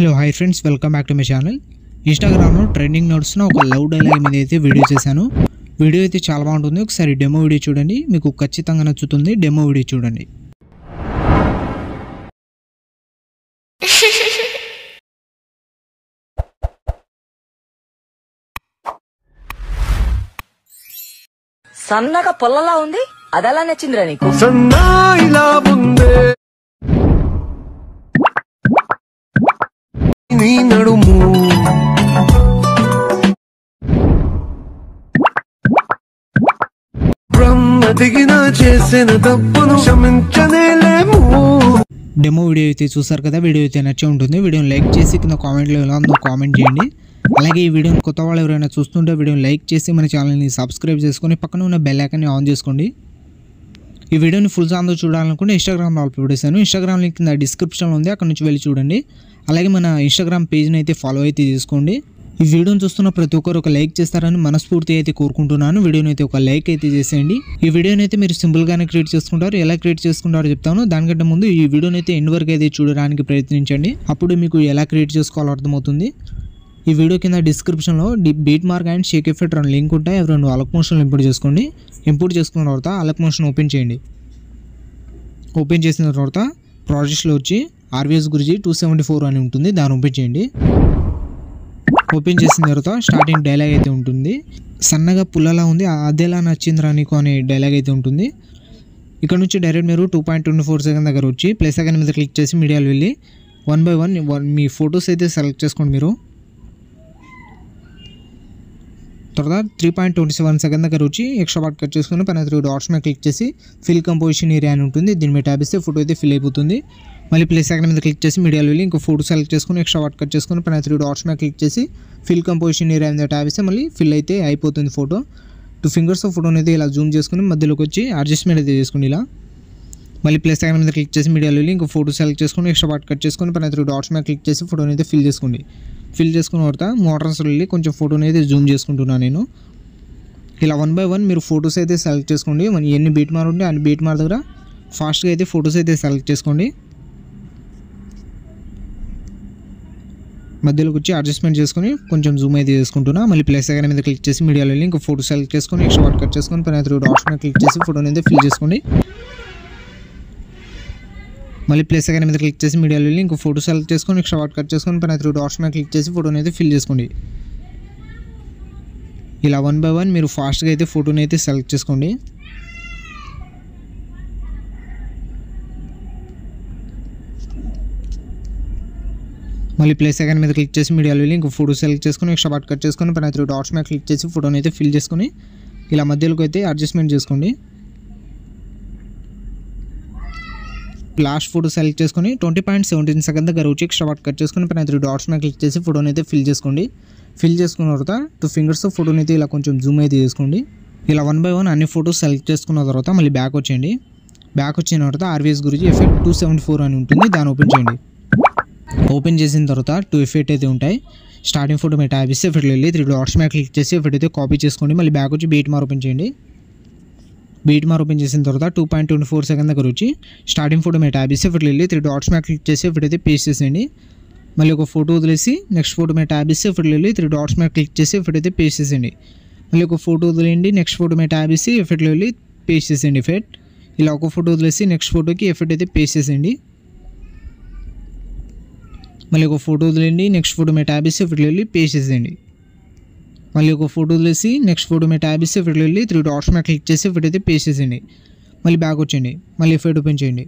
Hello hi friends, welcome back to my channel. ఇన్స్టాగ్రామ్లో trending నడుస్తున్న ఒక లవ్ డైలాగ్ మీద అయితే వీడియో చేశాను. వీడియో అయితే చాలా బాగుంటుంది. ఒకసారి డెమో వీడియో చూడండి, మీకు ఖచ్చితంగా నచ్చుతుంది. డెమో వీడియో చూడండి. సన్నగా పొల్లలా ఉంది, అదలా నచ్చిందిరా నీకు? సన్నాయిలా ఉందే నీ నడుము, బ్రహ్మ దిగిన చేసిన తప్పును క్షమించనేలేము. డెమో వీడియో అయితే చూసారు కదా. వీడియో అయితే నచ్చే ఉంటుంది. వీడియోని లైక్ చేసి కింద కామెంట్లో ఎలా ఉందో కామెంట్ చేయండి. అలాగే ఈ వీడియోని కొత్త వాళ్ళు ఎవరైనా చూస్తుంటే వీడియోని లైక్ చేసి మన ఛానల్ని సబ్స్క్రైబ్ చేసుకొని పక్కన ఉన్న బెల్ ఐకాన్ని ఆన్ చేసుకోండి. ఈ వీడియోని ఫుల్ సాంగ్తో చూడాలనుకుంటే ఇన్స్టాగ్రామ్లో అప్లోడ్ చేశాను. ఇన్స్టాగ్రామ్ లింక్ కింద డిస్క్రిప్షన్లో ఉంది, అక్కడ నుంచి వెళ్ళి చూడండి. అలాగే మన ఇన్స్టాగ్రామ్ పేజ్ని అయితే ఫాలో అయితే చేసుకోండి. ఈ వీడియోని చూస్తున్న ప్రతి ఒక్కరు ఒక లైక్ చేస్తారని మనస్ఫూర్తి అయితే కోరుకుంటున్నాను. వీడియోని అయితే ఒక లైక్ అయితే చేసేయండి. ఈ వీడియోని అయితే మీరు సింపుల్గానే క్రియేట్ చేసుకుంటారు. ఎలా క్రియేట్ చేసుకుంటారో చెప్తాను. దానికంటే ముందు ఈ వీడియోని అయితే ఎండ్ వరకు అయితే చూడడానికి ప్రయత్నించండి. అప్పుడు మీకు ఎలా క్రియేట్ చేసుకోవాలో అర్థమవుతుంది. ఈ వీడియో కింద డిస్క్రిప్షన్లో beat mark and Sheikh effect రెండు లింక్ ఉంటాయి. అవి రెండు అలక్ మోషన్లు ఇంపోర్ట్ చేసుకోండి. ఇంపోర్ట్ చేసుకున్న తర్వాత అలక్ మోషన్ ఓపెన్ చేయండి. ఓపెన్ చేసిన తర్వాత ప్రాజెక్ట్స్లో వచ్చి ఆర్వీఎస్ గురించి 274 అని ఉంటుంది, దాన్ని ఓపెన్ చేయండి. ఓపెన్ చేసిన తర్వాత స్టార్టింగ్ డైలాగ్ అయితే ఉంటుంది. సన్నగా పుల్లలా ఉంది, అదేలా నచ్చిందిరా నీకు అనే డైలాగ్ అయితే ఉంటుంది. ఇక్కడ నుంచి డైరెక్ట్ మీరు 2.24 సెకండ్ దగ్గర వచ్చి ప్లస్ సెకండ్ మీద క్లిక్ చేసి మీడియాలో వెళ్ళి 1 by 1 మీ ఫొటోస్ అయితే సెలెక్ట్ చేసుకోండి. మీరు తర్వాత 3.27 సెకండ్ దగ్గర వచ్చి ఎక్స్ట్రా పార్ట్ కట్ చేసుకుని పైన 3 డాట్స్ మీద క్లిక్ చేసి ఫిల్ కంపోజిషన్ ఏరియా అని ఉంటుంది, దీని మీద ట్యాబ్ ఇస్తే ఫోటో అయితే ఫిల్ అయిపోతుంది. మళ్ళీ ప్లస్ సెకండ్ మీద క్లిక్ చేసి మీడియాలో వెళ్ళి ఇంకో ఫోటో సెలెక్ట్ చేసుకుని ఎక్స్ట్రా పార్ట్ కట్ చేసుకుని పైన 3 డాట్స్ మీద క్లిక్ చేసి ఫిల్ కంపోజిషన్ ఏరియా మీద ట్యాబ్ ఇస్తే మళ్ళీ ఫిల్ అయితే అయిపోతుంది ఫోటో. 2 ఫింగర్స్ ఫోటోని అయితే ఇలా జూమ్ చేసుకుని మధ్యలోకి వచ్చి అడ్జస్ట్మెంట్ అయితే చేసుకోండి. ఇలా మళ్ళీ ప్లస్ సెకండ్ మీద క్లిక్ చేసి మీడియాలో వెళ్ళి ఇంకో ఫోటో సెలెక్ట్ చేసుకుని ఎక్స్ట్రా పార్ట్ కట్ చేసుకుని పైన 3 డాట్స్ మీద క్లిక్ చేసి ఫోటోని అయితే ఫిల్ చేసుకోండి. ఫిల్ చేసుకున్న తర్వాత మోటార్స్ వెళ్ళి కొంచెం ఫోటోని అయితే జూమ్ చేసుకుంటున్నాను నేను. ఇలా 1 by 1 మీరు ఫొటోస్ అయితే సెలెక్ట్ చేసుకోండి. ఎన్ని బీట్ మార్ ఉంటే అన్ని బీట్ మార్ దగ్గర ఫాస్ట్గా అయితే ఫొటోస్ అయితే సెలెక్ట్ చేసుకోండి. మధ్యలోకి వచ్చి అడ్జస్ట్మెంట్ చేసుకొని కొంచెం జూమ్ అయితే చేసుకుంటున్నా. మళ్ళీ ప్లస్ సెకండ్ మీద క్లిక్ చేసి మీడియాలో వెళ్ళి ఇంకో ఫోటో సెలెక్ట్ చేసుకొని ఎక్స్ట్రా పార్ట్ కట్ చేసుకొని పైన 3 డాట్స్ మీద క్లిక్ చేసి ఫోటోని అయితే ఫిల్ చేసుకోండి. మళ్ళీ ప్లస్ సెకండ్ మీద క్లిక్ చేసి మీడియాలో వెళ్ళి ఇంకో ఫోటో సెలెక్ట్ చేసుకొని ఎక్స్ట్రా పార్ట్ కట్ చేసుకొని పైన 3 డాట్స్ మీద క్లిక్ చేసి ఫోటోని అయితే ఫిల్ చేసుకోండి. ఇలా 1 by 1 మీరు ఫాస్ట్గా అయితే ఫోటోని అయితే సెలెక్ట్ చేసుకోండి. మళ్ళీ ప్లస్ సెకండ్ మీద క్లిక్ చేసి మీడియాలో వెళ్ళి ఇంకో ఫోటో సెలెక్ట్ చేసుకొని ఎక్స్ట్రా పార్ట్ కట్ చేసుకొని పైన 3 డాట్స్ మీద క్లిక్ చేసి ఫోటోని అయితే ఫిల్ చేసుకొని ఇలా మధ్యలోకి అయితే అడ్జస్ట్మెంట్ చేసుకోండి. లాస్ట్ ఫోటో సెలెక్ట్ చేసుకొని 20.17 సెకండ్ దగ్గర వచ్చి ఎక్స్ట్రా పార్ట్ కట్ చేసుకొని పైన 3 డాట్స్ మీద క్లిక్ చేసి ఫోటోని అయితే ఫిల్ చేసుకోండి. ఫిల్ చేసుకున్న తర్వాత 2 ఫింగర్స్ ఫోటోని అయితే ఇలా కొంచెం జూమ్ అయితే చేసుకోండి. ఇలా 1 by 1 అన్ని ఫోటోస్ సెలెక్ట్ చేసుకున్న తర్వాత మళ్ళీ బ్యాక్ వచ్చేయండి. బ్యాక్ వచ్చిన తర్వాత ఆర్వీఎస్ గురించి ఎఫెక్ట్ 274 అని ఉంటుంది, దాన్ని ఓపెన్ చేయండి. ఓపెన్ చేసిన తర్వాత 2 ఎఫెక్ట్ అయితే ఉంటాయి. స్టార్టింగ్ ఫోటో మీద ట్యాబ్ ఇస్తే ఎఫెక్ట్లో వెళ్ళి 3 డాట్స్ మీద క్లిక్ చేసి ఎఫెక్ట్ అయితే కాపీ చేసుకోండి. మళ్ళీ బ్యాక్ వచ్చి బీట్ మార్ ఓపెన్ చేయండి. బీట్ మార్ ఓపెన్ చేసిన తర్వాత 2.24 సెకండ్ దగ్గర వచ్చి స్టార్టింగ్ ఫోటో మీద ట్యాబ్ ఇస్తే ఎఫెక్ట్లో వెళ్ళి 3 డాట్స్ మీద క్లిక్ చేసి ఎఫెక్ట్ అయితే పేస్ట్ చేసేయండి. మళ్ళీ ఒక ఫోటో వదిలేసి నెక్స్ట్ ఫోటో మీద ట్యాబ్ ఇస్తే ఎఫెక్ట్లో వెళ్ళి 3 డాట్స్ మీద క్లిక్ చేసి ఎఫెక్ట్ అయితే పేస్ట్ చేసేయండి. మళ్ళీ ఒక ఫోటో వదిలేయండి, నెక్స్ట్ ఫోటో మీద ట్యాబ్ ఇస్తే ఎఫెక్ట్లో వెళ్ళి పేస్ట్ చేసేయండి ఎఫెక్ట్. ఇలా ఒక ఫోటో వదిలేసి నెక్స్ట్ ఫోటోకి ఎఫెక్ట్ అయితే పేస్ట్ చేసేయండి. మళ్ళీ ఒక ఫోటో వదిలేయండి, నెక్స్ట్ ఫోటో మీద ట్యాబ్ ఇస్తే ఎఫెక్ట్లో వెళ్ళి పేస్ట్ చేసేయండి. మళ్ళీ ఒక ఫోటో వదిలేసి నెక్స్ట్ ఫోటో మీద ట్యాబ్ ఇస్తే ఎఫెక్ట్లో వెళ్ళి 3 డాట్స్ మీద క్లిక్ చేసి ఎఫెక్ట్ అయితే పేస్ట్ చేసేయండి. మళ్ళీ బ్యాక్ వచ్చేయండి, మళ్ళీ ఎఫెక్ట్ ఓపెన్ చేయండి.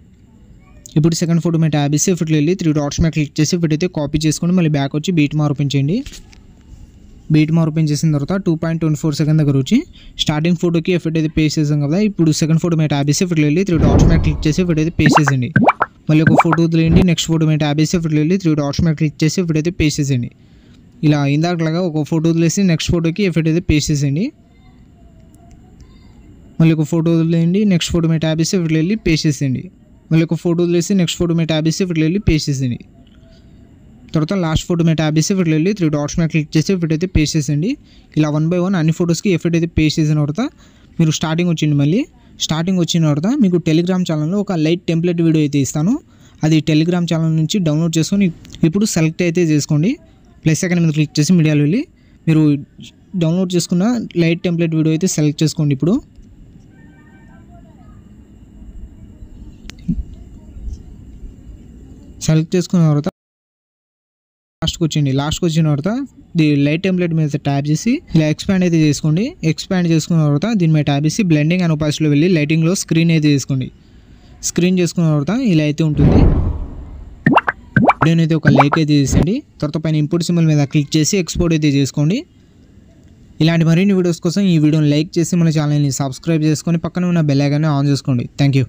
ఇప్పుడు సెకండ్ ఫోటో మీద ట్యాబ్ ఇస్తే ఎఫెక్ట్లో వెళ్ళి 3 డాట్స్ మీద క్లిక్ చేసి ఎఫెక్ట్ అయితే కాపీ చేసుకొని మళ్ళీ బ్యాక్ వచ్చి బీట్ మార్ ఓపెన్ చేయండి. బీట్ మార్ ఓపెన్ చేసిన తర్వాత 2.24 సెకండ్ దగ్గర వచ్చి స్టార్టింగ్ ఫోటోకి ఎఫెక్ట్ అయితే పేస్ట్ చేసాం కదా. ఇప్పుడు సెకండ్ ఫోటో మీద ట్యాబ్ ఇస్తే ఎఫెక్ట్లో వెళ్ళి 3 డాట్స్ మీద క్లిక్ చేసి ఎఫెక్ట్ అయితే పేస్ట్ చేసేయండి. మళ్ళీ ఒక ఫోటో వదిలేయండి, నెక్స్ట్ ఫోటో మీద ట్యాబ్ ఇస్తే ఎఫెక్ట్లో వెళ్ళి 3 డాట్స్ మీద క్లిక్ చేసి ఎఫెక్ట్ అయితే పేస్ట్ చేసేయండి. ఇలా ఇందాకలాగా ఒక ఫోటో వదిలేసి నెక్స్ట్ ఫోటోకి ఎఫెక్ట్ అయితే పేస్ట్ చేసేయండి. మళ్ళీ ఒక ఫోటో వదిలేయండి, నెక్స్ట్ ఫోటో మీద ట్యాబ్ ఇస్తే ఎఫెక్ట్లో వెళ్ళి పేస్ట్ చేసేయండి. మళ్ళీ ఒక ఫోటో వదిలేసి నెక్స్ట్ ఫోటో మీద ట్యాబ్ ఇస్తే ఎఫెక్ట్లో వెళ్ళి పేస్ట్ చేసేయండి. తర్వాత లాస్ట్ ఫోటో మీద ట్యాబ్ ఇస్తే ఎఫెక్ట్లో వెళ్ళి 3 డాట్స్ మీద క్లిక్ చేసి ఎఫెక్ట్ అయితే పేస్ట్ చేసేయండి. ఇలా 1 by 1 అన్ని ఫోటోస్కి ఎఫెక్ట్ అయితే పేస్ట్ చేసిన తర్వాత మీరు స్టార్టింగ్ వచ్చింది. మళ్ళీ స్టార్టింగ్ వచ్చిన తర్వాత మీకు టెలిగ్రామ్ ఛానల్లో ఒక లైట్ టెంప్లెట్ వీడియో అయితే ఇస్తాను. అది టెలిగ్రామ్ ఛానల్ నుంచి డౌన్లోడ్ చేసుకొని ఇప్పుడు సెలెక్ట్ అయితే చేసుకోండి. ప్లస్ ఐకాన్ మీద క్లిక్ చేసి మీడియాలో వెళ్ళి మీరు డౌన్లోడ్ చేసుకున్న లైట్ టెంప్లెట్ వీడియో అయితే సెలెక్ట్ చేసుకోండి. ఇప్పుడు సెలెక్ట్ చేసుకున్న తర్వాత లాస్ట్కి వచ్చిన తర్వాత ది లైట్ టెంప్లెట్ మీద ట్యాప్ చేసి ఇలా ఎక్స్పాండ్ అయితే చేసుకోండి. ఎక్స్పాండ్ చేసుకున్న తర్వాత దీని మీద ట్యాప్ చేసి బ్లెండింగ్ అండ్ ఒపాసిటీలో వెళ్ళి లైటింగ్లో స్క్రీన్ అయితే చేసుకోండి. స్క్రీన్ చేసుకున్న తర్వాత ఇలా అయితే ఉంటుంది. వీడియోని అయితే ఒక లైక్ అయితే చేసేయండి. తర్వాత పైన ఇంపోర్ట్ సింబల్ మీద క్లిక్ చేసి ఎక్స్పోర్ట్ అయితే చేసుకోండి. ఇలాంటి మరిన్ని వీడియోస్ కోసం ఈ వీడియోని లైక్ చేసి మన ఛానల్ని సబ్స్క్రైబ్ చేసుకొని పక్కన ఉన్న బెల్ ఐకాన్ని ఆన్ చేసుకోండి. Thank you.